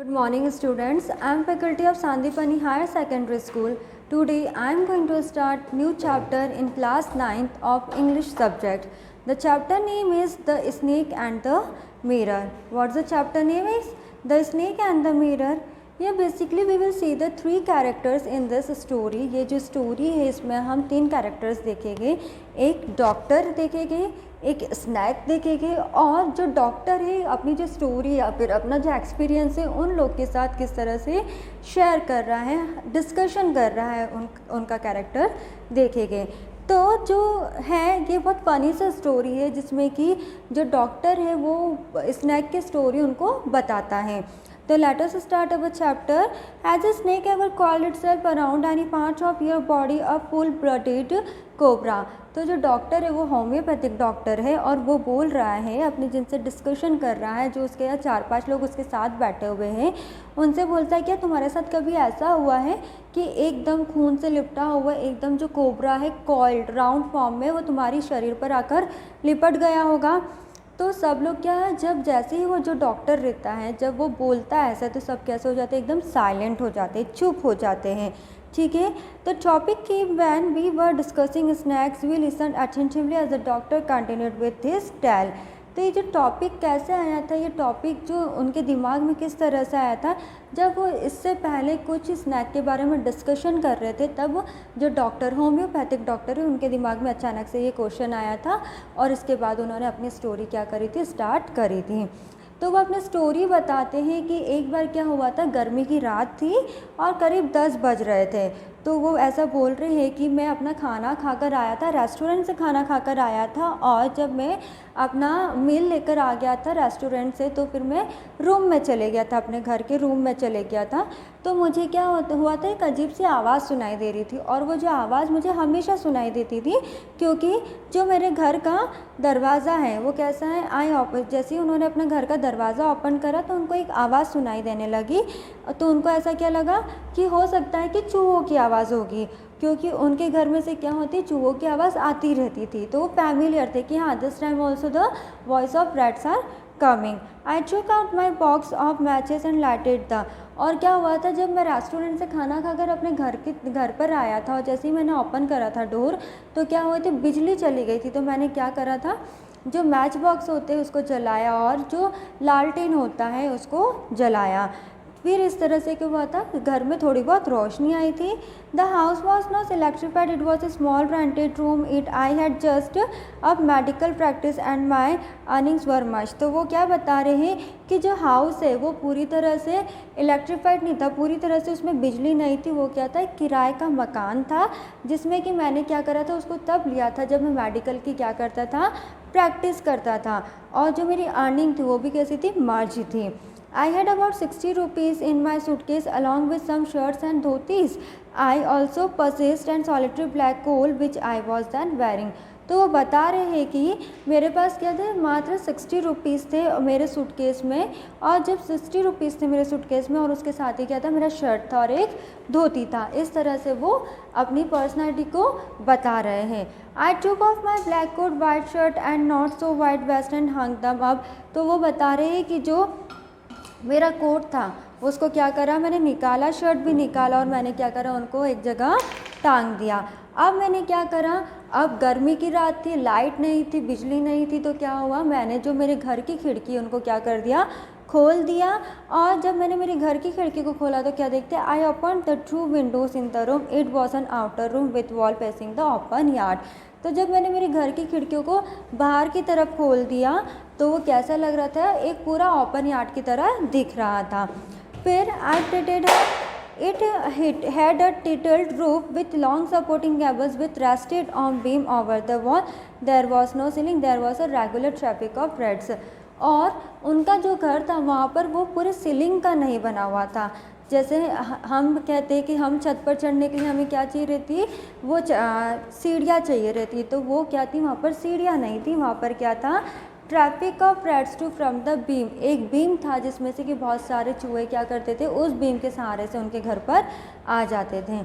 Good morning students. I am faculty of Sandipani Higher Secondary School. Today I am going to start new chapter in class 9th of English subject. The chapter name is The Snake and the Mirror. What's the chapter name is? The Snake and the Mirror. ये basically we will see the 3 characters in this story. ये जो story है इसमें हम 3 characters देखेंगे। एक doctor देखेंगे, एक स्नैक देखेंगे और जो डॉक्टर है अपनी जो स्टोरी या फिर अपना जो एक्सपीरियंस है उन लोग के साथ किस तरह से शेयर कर रहा है, डिस्कशन कर रहा है, उनका कैरेक्टर देखेंगे। तो जो है ये बहुत फ़नी सा स्टोरी है जिसमें कि जो डॉक्टर है वो स्नैक की स्टोरी उनको बताता है। तो let us start our chapter. Has a snake ever coiled itself around any part of your body a full-blooded cobra? तो जो डॉक्टर है वो होम्योपैथिक डॉक्टर है और वो बोल रहा है, अपने जिनसे डिस्कशन कर रहा है, जो उसके यहाँ 4-5 लोग उसके साथ बैठे हुए हैं, उनसे बोलता है क्या तुम्हारे साथ कभी ऐसा हुआ है कि एकदम खून से लिपटा हुआ एकदम जो कोबरा है कॉइल्ड राउंड फॉर्म में वो तुम्हारी शरीर पर आकर लिपट गया होगा? तो सब लोग क्या है, जब जैसे ही वो जो डॉक्टर रहता है जब वो बोलता है ऐसा तो सब कैसे हो जाते हैं, एकदम साइलेंट हो जाते हैं, चुप हो जाते हैं। ठीक है, तो टॉपिक की when we were discussing snakes we listen attentively as the doctor continued with his tale. तो ये जो टॉपिक कैसे आया था, ये टॉपिक जो उनके दिमाग में किस तरह से आया था, जब वो इससे पहले कुछ स्नैक के बारे में डिस्कशन कर रहे थे तब जो डॉक्टर होम्योपैथिक डॉक्टर है उनके दिमाग में अचानक से ये क्वेश्चन आया था और इसके बाद उन्होंने अपनी स्टोरी क्या करी थी, स्टार्ट करी थी। तो वो अपनी स्टोरी बताते हैं कि एक बार क्या हुआ था, गर्मी की रात थी और करीब 10 बज रहे थे। तो वो ऐसा बोल रहे हैं कि मैं अपना खाना खाकर आया था, रेस्टोरेंट से खाना खाकर आया था और जब मैं अपना मील लेकर आ गया था रेस्टोरेंट से तो फिर मैं रूम में चले गया था, अपने घर के रूम में चले गया था। तो मुझे क्या हुआ था, एक अजीब सी आवाज़ सुनाई दे रही थी और वो जो आवाज़ मुझे हमेशा सुनाई देती थी क्योंकि जो मेरे घर का दरवाज़ा है वो कैसा है, जैसे ही उन्होंने अपना घर का दरवाज़ा ओपन करा तो उनको एक आवाज़ सुनाई देने लगी। तो उनको ऐसा क्या लगा कि हो सकता है कि चूहों की आवाज़ होगी क्योंकि उनके घर में से क्या होती, चूहों की आवाज़ आती रहती थी। तो वो फैमिलियर थे कि हाँ this time also the voice of rats are coming. I took out my box of matches and lighted the. और क्या हुआ था, जब मैं रेस्टोरेंट से खाना खाकर अपने घर पर आया था और जैसे ही मैंने ओपन करा था डोर तो क्या हुआ था, बिजली चली गई थी। तो मैंने क्या करा था, जो मैच बॉक्स होते हैं उसको जलाया और जो लालटेन होता है उसको जलाया। फिर इस तरह से क्या हुआ था, घर में थोड़ी बहुत रोशनी आई थी। The house was not electrified, it was a small rented room, it I had just up medical practice and my earnings were much. तो वो क्या बता रहे हैं कि जो हाउस है वो पूरी तरह से इलेक्ट्रिफाइड नहीं था, पूरी तरह से उसमें बिजली नहीं थी। वो क्या था, एक किराए का मकान था जिसमें कि मैंने क्या करा था, उसको तब लिया था जब मैं मेडिकल की क्या करता था, प्रैक्टिस करता था। और जो मेरी अर्निंग थी वो भी कैसी थी, मार्जी थी। I had about 60 rupees in my suitcase along with some shirts and dhotis. I also possessed an solitary black coal which I was then wearing. तो वो बता रहे हैं कि मेरे पास क्या थे, मात्र 60 रुपीज़ थे मेरे सूटकेस में और जब 60 रुपीज़ थे मेरे सूटकेस में और उसके साथ ही क्या था, मेरा शर्ट था और एक धोती था। इस तरह से वो अपनी पर्सनालिटी को बता रहे हैं। I took off my black coat white shirt and not so white vest and hung them up. तो वो बता रहे हैं कि जो मेरा कोट था उसको क्या करा, मैंने निकाला, शर्ट भी निकाला और मैंने क्या करा, उनको एक जगह टांग दिया। अब मैंने क्या करा, अब गर्मी की रात थी, लाइट नहीं थी, बिजली नहीं थी, तो क्या हुआ, मैंने जो मेरे घर की खिड़की उनको क्या कर दिया, खोल दिया। और जब मैंने मेरे घर की खिड़की को खोला तो क्या देखते, I open the two Windows in the room, it was an outer room with wall facing the open yard. तो जब मैंने मेरे घर की खिड़कियों को बाहर की तरफ खोल दिया तो वो कैसा लग रहा था, एक पूरा ओपन यार्ड की तरह दिख रहा था। फिर आई pretend it had a tilted roof with long supporting cables with rested on beam over the wall. There was no ceiling, there was a regular traffic of threads. और उनका जो घर था वहाँ पर वो पूरे सीलिंग का नहीं बना हुआ था। जैसे हम कहते हैं कि हम छत पर चढ़ने के लिए हमें क्या चाहिए रहती है, वो सीढ़ियाँ चाहिए रहती है, तो वो क्या थी, वहाँ पर सीढ़ियाँ नहीं थी, वहाँ पर क्या था, traffic of rats to from the beam. एक बीम था जिसमें से कि बहुत सारे चूहे क्या करते थे, उस बीम के सहारे से उनके घर पर आ जाते थे।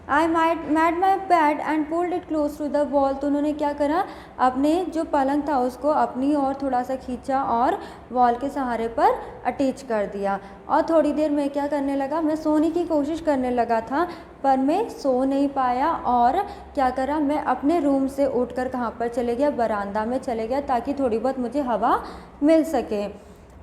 I made my bed and pulled it close to the wall. तो उन्होंने क्या करा, अपने जो पलंग था उसको अपनी ओर थोड़ा सा खींचा और वॉल के सहारे पर अटैच कर दिया। और थोड़ी देर में क्या करने लगा, मैं सोने की कोशिश करने लगा था पर मैं सो नहीं पाया और क्या करा, मैं अपने रूम से उठकर कहाँ पर चले गया, बरामदा में चले गया ताकि थोड़ी बहुत मुझे हवा मिल सके।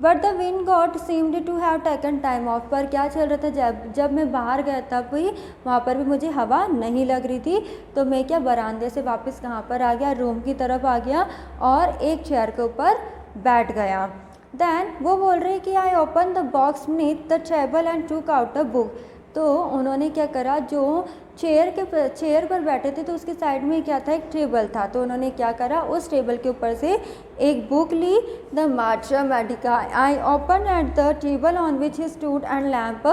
But the wind god seemed to have taken time off. पर क्या चल रहा था, जब मैं बाहर गया तब भी वहाँ पर भी मुझे हवा नहीं लग रही थी। तो मैं क्या बरामदे से वापस कहाँ पर आ गया, रूम की तरफ आ गया और एक चेयर के ऊपर बैठ गया। देन वो बोल रहे कि I open the box beneath the table and टूक आउट अ बुक। तो उन्होंने क्या करा, जो चेयर पर बैठे थे तो उसके साइड में क्या था, एक टेबल था। तो उन्होंने क्या करा, उस टेबल के ऊपर से एक बुक ली, द मार्चा medica. I open at the table on which he stood and lamp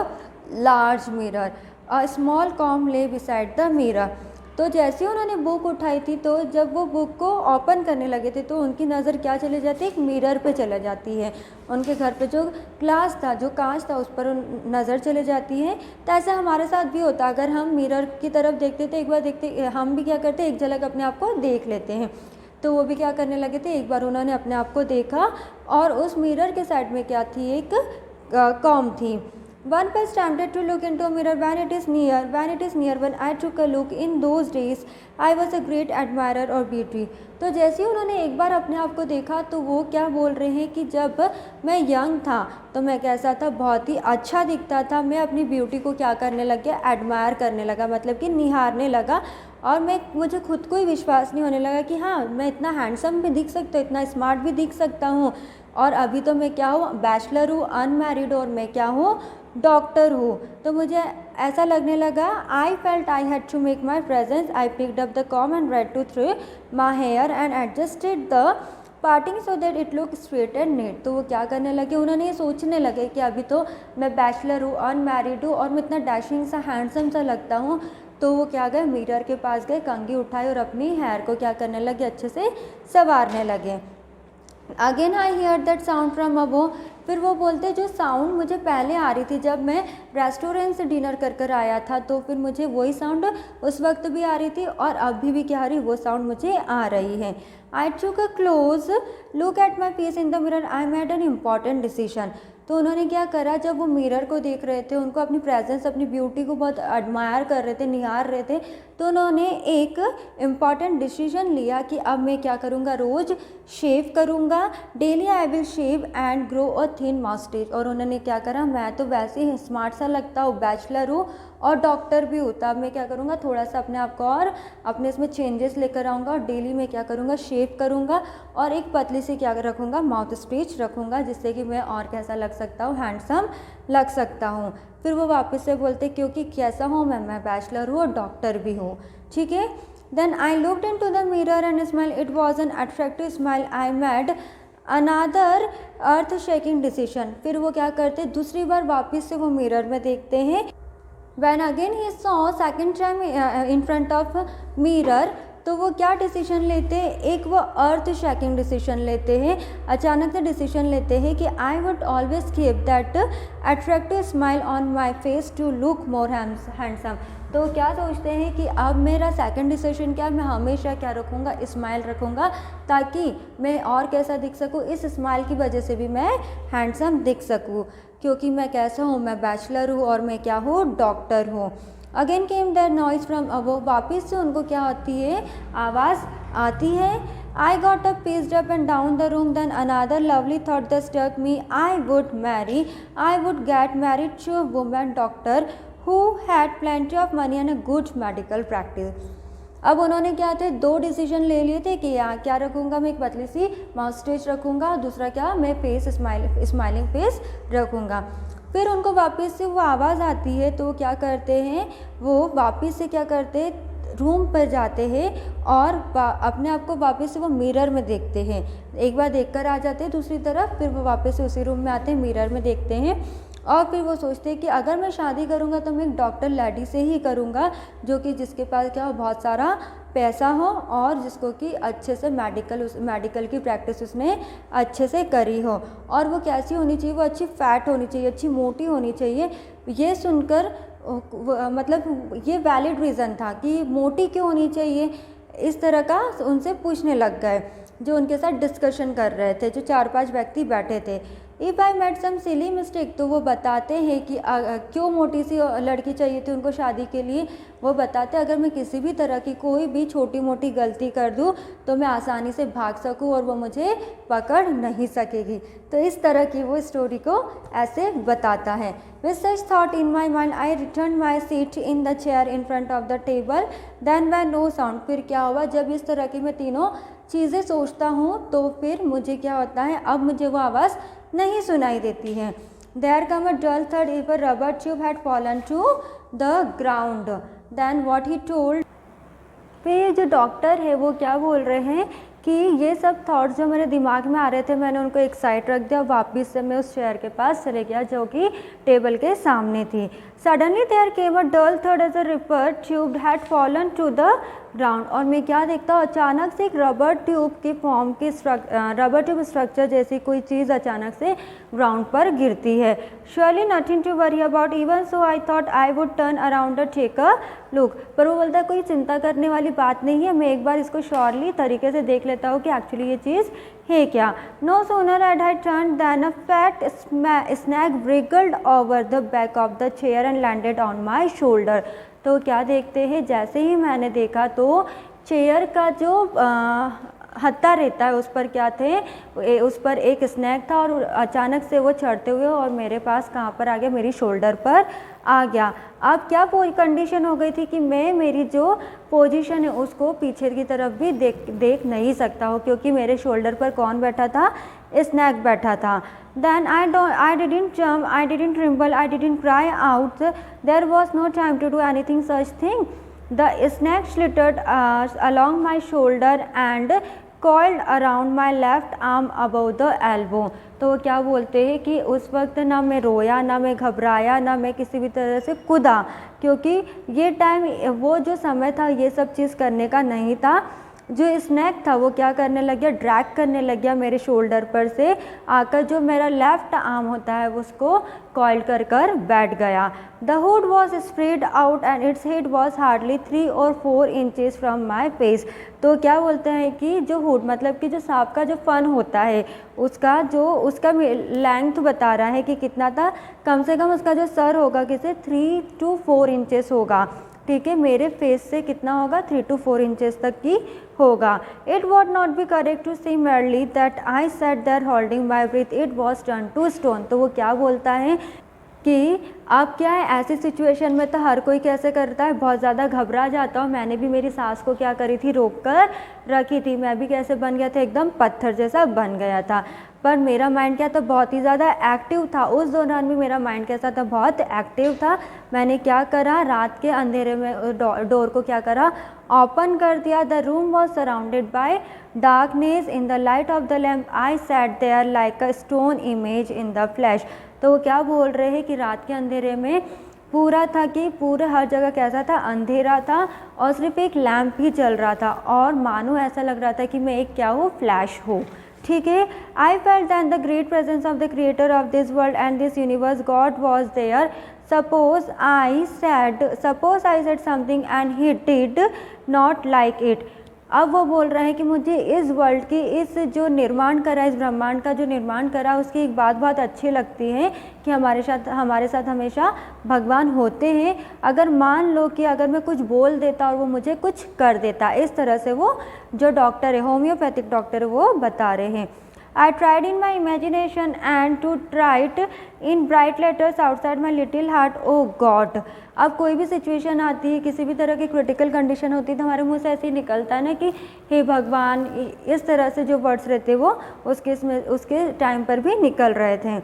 large mirror, a small comb lay beside the mirror. तो जैसे ही उन्होंने बुक उठाई थी तो जब वो बुक को ओपन करने लगे थे तो उनकी नज़र क्या चली जाती है, एक मिरर पे चली जाती है। उनके घर पे जो ग्लास था, जो कांच था, उस पर नज़र चले जाती है। तो ऐसा हमारे साथ भी होता, अगर हम मिरर की तरफ देखते थे, एक बार देखते हम भी क्या करते, एक झलक अपने आप को देख लेते हैं। तो वो भी क्या करने लगे थे, एक बार उन्होंने अपने आप को देखा और उस मिरर के साइड में क्या थी, एक कॉम थी। One was tempted to look into a mirror when it is near. When I took a look in those days, I was a great admirer of beauty. तो जैसे ही उन्होंने एक बार अपने आप को देखा तो वो क्या बोल रहे हैं कि जब मैं यंग था तो मैं कैसा था, बहुत ही अच्छा दिखता था। मैं अपनी ब्यूटी को क्या करने लग गया, एडमायर करने लगा, मतलब कि निहारने लगा। और मुझे खुद को ही विश्वास नहीं होने लगा कि हाँ, मैं इतना हैंडसम भी दिख सकता हूँ, इतना स्मार्ट भी दिख सकता हूँ। और अभी तो मैं क्या हूँ, बैचलर हूँ, अनमैरिड, और मैं क्या हूँ, डॉक्टर हूँ। तो मुझे ऐसा लगने लगा, I felt I had to make my presence. I picked up the comb and ran to through my hair and adjusted the parting so that it look straight and neat. तो वो क्या करने लगे, उन्होंने ये सोचने लगे कि अभी तो मैं बैचलर हूँ, अनमैरिड हूँ और मैं इतना डैशिंग सा हैंडसम सा लगता हूँ। तो वो क्या गए, मिरर के पास गए, कंघी उठाए और अपनी हेयर को क्या करने लगे, अच्छे से संवारने लगे। Again I hear that sound from above. फिर वो बोलते, जो साउंड मुझे पहले आ रही थी जब मैं रेस्टोरेंट से डिनर कर आया था, तो फिर मुझे वही साउंड उस वक्त भी आ रही थी और अभी भी क्या आ रही, वो साउंड मुझे आ रही है। आई टूक a close look at my face in the mirror, I made an important decision. तो उन्होंने क्या करा, जब वो मिरर को देख रहे थे, उनको अपनी प्रेजेंस, अपनी ब्यूटी को बहुत एडमायर कर रहे थे, निहार रहे थे, तो उन्होंने एक इम्पॉर्टेंट डिसीजन लिया कि अब मैं क्या करूँगा, रोज़ शेव करूँगा, daily I will shave and grow a thin moustache. और उन्होंने क्या करा, मैं तो वैसे ही स्मार्ट सा लगता हूँ, बैचलर हूँ और डॉक्टर भी हूँ, तब मैं क्या करूँगा, थोड़ा सा अपने आप को और अपने इसमें चेंजेस लेकर आऊँगा और डेली मैं क्या करूँगा, शेव करूँगा और एक पतली से क्या रखूँगा, माउथ स्टिच रखूँगा, जिससे कि मैं और कैसा लग सकता हूँ, हैंडसम लग सकता हूँ। फिर वो वापस से बोलते, क्योंकि कैसा हूँ मैं बैचलर हूँ और डॉक्टर भी हूँ, ठीक है। Then I looked into the mirror and smile, it was an attractive smile, I made another earth shaking decision. फिर वो क्या करते, दूसरी बार वापस से वो मिरर में देखते हैं। When again he saw second time in front of mirror, तो वो क्या डिसीजन लेते हैं, एक वो अर्थ शेकिंग डिसीजन लेते हैं, अचानक से डिसीजन लेते हैं कि I would always keep that attractive smile on my face to look more handsome. तो क्या सोचते हैं कि अब मेरा सेकंड डिसीजन क्या है, मैं हमेशा क्या रखूँगा, स्माइल रखूँगा, ताकि मैं और कैसा दिख सकूँ, इस स्माइल की वजह से भी मैं हैंडसम दिख सकूँ, क्योंकि मैं कैसा हूँ, मैं बैचलर हूँ और मैं क्या हूँ, डॉक्टर हूँ। Again came that noise from above, वापस से उनको क्या होती है, आवाज़ आती है। I got up, paced up and down the room, then another lovely thought that struck me, I would get married to a woman doctor who had plenty of money and a good medical practice. अब उन्होंने क्या थे, दो decision ले लिए थे कि यहाँ क्या रखूँगा, मैं एक पतली सी माउस्टेच रखूँगा और दूसरा क्या, मैं फेस स्माइलिंग फेस रखूँगा। फिर उनको वापस से वो आवाज़ आती है, तो वो क्या करते हैं, वो वापस से क्या करते हैं, रूम पर जाते हैं और अपने आप को वापस से वो मिरर में देखते हैं। एक बार देखकर आ जाते हैं दूसरी तरफ, फिर वो वापस से उसी रूम में आते हैं, मिरर में देखते हैं और फिर वो सोचते हैं कि अगर मैं शादी करूँगा तो मैं एक डॉक्टर लेडी से ही करूँगा, जो कि जिसके पास क्या हो, बहुत सारा पैसा हो और जिसको कि अच्छे से मेडिकल की प्रैक्टिस उसने अच्छे से करी हो। और वो कैसी होनी चाहिए, वो अच्छी फैट होनी चाहिए, अच्छी मोटी होनी चाहिए। ये सुनकर मतलब ये वैलिड रीज़न था कि मोटी क्यों होनी चाहिए, इस तरह का उनसे पूछने लग गए जो उनके साथ डिस्कशन कर रहे थे, जो 4-5 व्यक्ति बैठे थे। If I made some silly mistake, तो वो बताते हैं कि क्यों मोटी सी लड़की चाहिए थी उनको शादी के लिए। वो बताते अगर मैं किसी भी तरह की कोई भी छोटी मोटी गलती कर दूँ तो मैं आसानी से भाग सकूँ और वो मुझे पकड़ नहीं सकेगी। तो इस तरह की वो स्टोरी को ऐसे बताता है। With such thought in my mind I return my seat in the chair in front of the table then when no sound. फिर क्या हुआ, जब इस तरह की मैं तीनों चीज़ें सोचता हूँ तो फिर मुझे क्या होता है, अब मुझे वो आवाज़ नहीं सुनाई देती है। देयर कम अ डल थर्ड if a rubber tube had fallen to the ground then what he told. फिर जो डॉक्टर है वो क्या बोल रहे हैं कि ये सब थॉट्स जो मेरे दिमाग में आ रहे थे मैंने उनको एक साइड रख दिया, वापस से मैं उस चेयर के पास चले गया जो कि टेबल के सामने थी। Suddenly there came a dull थर्ड as a rubber tube had fallen to the ground. और मैं क्या देखता हूँ, अचानक से एक रबर ट्यूब की फॉर्म की रबर ट्यूब स्ट्रक्चर जैसी कोई चीज़ अचानक से ग्राउंड पर गिरती है। Surely nothing to worry about, even so I thought I would turn around the take a look. पर वो बोलता है कोई चिंता करने वाली बात नहीं है, मैं एक बार इसको श्योरली तरीके से देख लेता हूँ कि एक्चुअली ये चीज़ है क्या। No sooner had I turn than a fat snake wriggled over the back of the chair and landed on my shoulder. तो क्या देखते हैं, जैसे ही मैंने देखा तो चेयर का जो हत्था रहता है उस पर क्या थे, उस पर एक स्नैक था और अचानक से वो चढ़ते हुए और मेरे पास कहाँ पर आ गया, मेरी शोल्डर पर आ गया। अब क्या कंडीशन हो गई थी कि मैं मेरी जो पोजीशन है उसको पीछे की तरफ भी देख नहीं सकता हूँ, क्योंकि मेरे शोल्डर पर कौन बैठा था, स्नैक बैठा था। Then I didn't jump, I didn't tremble, I didn't cry out. There was no time to do anything such thing. The snake slithered along my shoulder and coiled around my left arm above the elbow. तो वो क्या बोलते हैं कि उस वक्त ना मैं रोया, ना मैं घबराया, ना मैं किसी भी तरह से कूदा, क्योंकि ये टाइम, वो जो समय था ये सब चीज़ करने का नहीं था। जो स्नैक था वो क्या करने लग गया, ड्रैग करने लग गया मेरे शोल्डर पर से आकर जो मेरा लेफ्ट आर्म होता है उसको कॉइल कर बैठ गया। The hood was spread out and its head was hardly 3 or 4 inches from my face. तो क्या बोलते हैं कि जो हुड मतलब कि जो सांप का जो फन होता है उसका लेंथ बता रहा है कि कितना था, कम से कम उसका जो सर होगा किसे 3 to 4 इंचेस होगा। ठीक है, मेरे फेस से कितना होगा, 3 to 4 इंचेस तक की होगा। It was not be correct to see merely that I set there holding my breath, it was turn to stone. तो वो क्या बोलता है कि अब क्या है, ऐसी सिचुएशन में तो हर कोई कैसे करता है, बहुत ज़्यादा घबरा जाता हूँ। मैंने भी मेरी सांस को क्या करी थी, रोक कर रखी थी। मैं भी कैसे बन गया था, एकदम पत्थर जैसा बन गया था। पर मेरा माइंड क्या था, बहुत ही ज़्यादा एक्टिव था। उस दौरान भी मेरा माइंड कैसा था, बहुत एक्टिव था। मैंने क्या करा, रात के अंधेरे में डोर को क्या करा, ओपन कर दिया। The room was surrounded by darkness, in the light of the lamp I sat there like a stone image in the flash. तो वो क्या बोल रहे हैं कि रात के अंधेरे में पूरा था कि पूरा हर जगह कैसा था, अंधेरा था और सिर्फ एक लैम्प ही चल रहा था और मानो ऐसा लग रहा था कि मैं एक क्या हूँ, फ्लैश हूँ। ठीक है, I felt that the great presence of the creator of this world and this universe, God was there. Suppose I said something and he did not like it. अब वो बोल रहे हैं कि मुझे इस वर्ल्ड की, इस जो निर्माण करा, इस ब्रह्मांड का जो निर्माण करा, उसकी एक बात बहुत अच्छी लगती है कि हमारे साथ हमेशा भगवान होते हैं। अगर मान लो कि अगर मैं कुछ बोल देता और वो मुझे कुछ कर देता, इस तरह से वो जो डॉक्टर है, होम्योपैथिक डॉक्टर, वो बता रहे हैं। I tried in my imagination and to write in bright letters outside my little heart, oh God। अब कोई भी सिचुएशन आती है, किसी भी तरह की क्रिटिकल कंडीशन होती है तो हमारे मुंह से ऐसे ही निकलता है ना कि हे भगवान, इस तरह से जो वर्ड्स रहते वो उसके टाइम पर भी निकल रहे थे।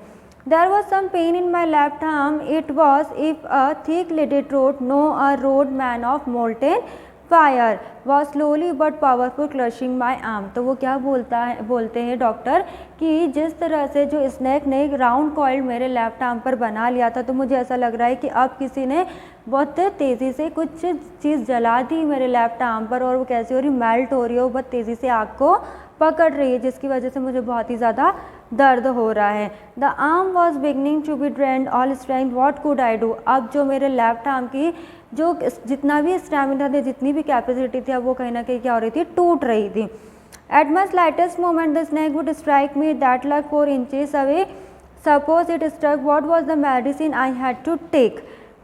There was some pain in my left arm. It was if a thick-lidded throat, no, a roadman of molten fire was slowly but powerful crushing my arm। तो वो क्या बोलते हैं डॉक्टर कि जिस तरह से जो स्नैक ने राउंड कॉइल मेरे लेफ्ट आर्म पर बना लिया था, तो मुझे ऐसा लग रहा है कि अब किसी ने बहुत तेज़ी से कुछ चीज़ जला दी मेरे लेफ्ट आर्म पर और वो कैसी हो रही, मेल्ट हो रही हो, बहुत तेज़ी से आग को पकड़ रही है, जिसकी वजह से मुझे बहुत ही ज़्यादा दर्द हो रहा है। The arm was beginning to be drained all strength, what could I do. अब जो मेरे लेफ्ट आर्म की जो जितना भी स्टेमिना थी, जितनी भी कैपेसिटी थी, अब वो कहीं ना कहीं क्या हो रही थी, टूट रही थी। At my slightest moment the snake would strike me that like 4 inches away. Suppose it struck, what was the medicine I had to take?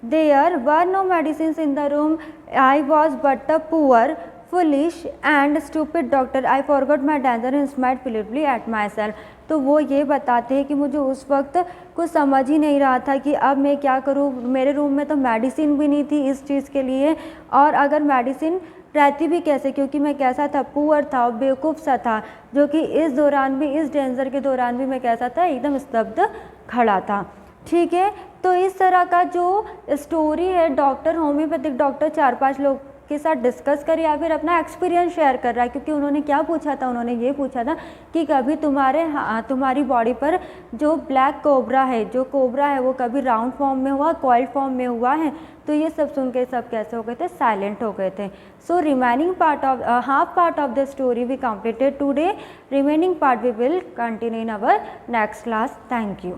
There were no medicines in the room. I was but a poor, foolish and stupid doctor. I forgot my danger and smiled pitiably at myself. तो वो ये बताते हैं कि मुझे उस वक्त कुछ समझ ही नहीं रहा था कि अब मैं क्या करूँ। मेरे रूम में तो मेडिसिन भी नहीं थी इस चीज़ के लिए, और अगर मेडिसिन रहती भी कैसे, क्योंकि मैं कैसा था, पुअर था, बेवकूफ़ सा था, जो कि इस दौरान भी, इस डेंजर के दौरान भी मैं कैसा था, एकदम स्तब्ध खड़ा था। ठीक है, तो इस तरह का जो स्टोरी है, डॉक्टर, होम्योपैथिक डॉक्टर 4-5 लोग के साथ डिस्कस कर या फिर अपना एक्सपीरियंस शेयर कर रहा है, क्योंकि उन्होंने क्या पूछा था, उन्होंने ये पूछा था कि कभी तुम्हारी बॉडी पर जो ब्लैक कोबरा है, जो कोबरा है वो कभी राउंड फॉर्म में हुआ, कॉइल फॉर्म में हुआ है। तो ये सब सुन के सब कैसे हो गए थे, साइलेंट हो गए थे। So remaining part of half part of the story we completed today, remaining part we will continue in our next class. Thank you.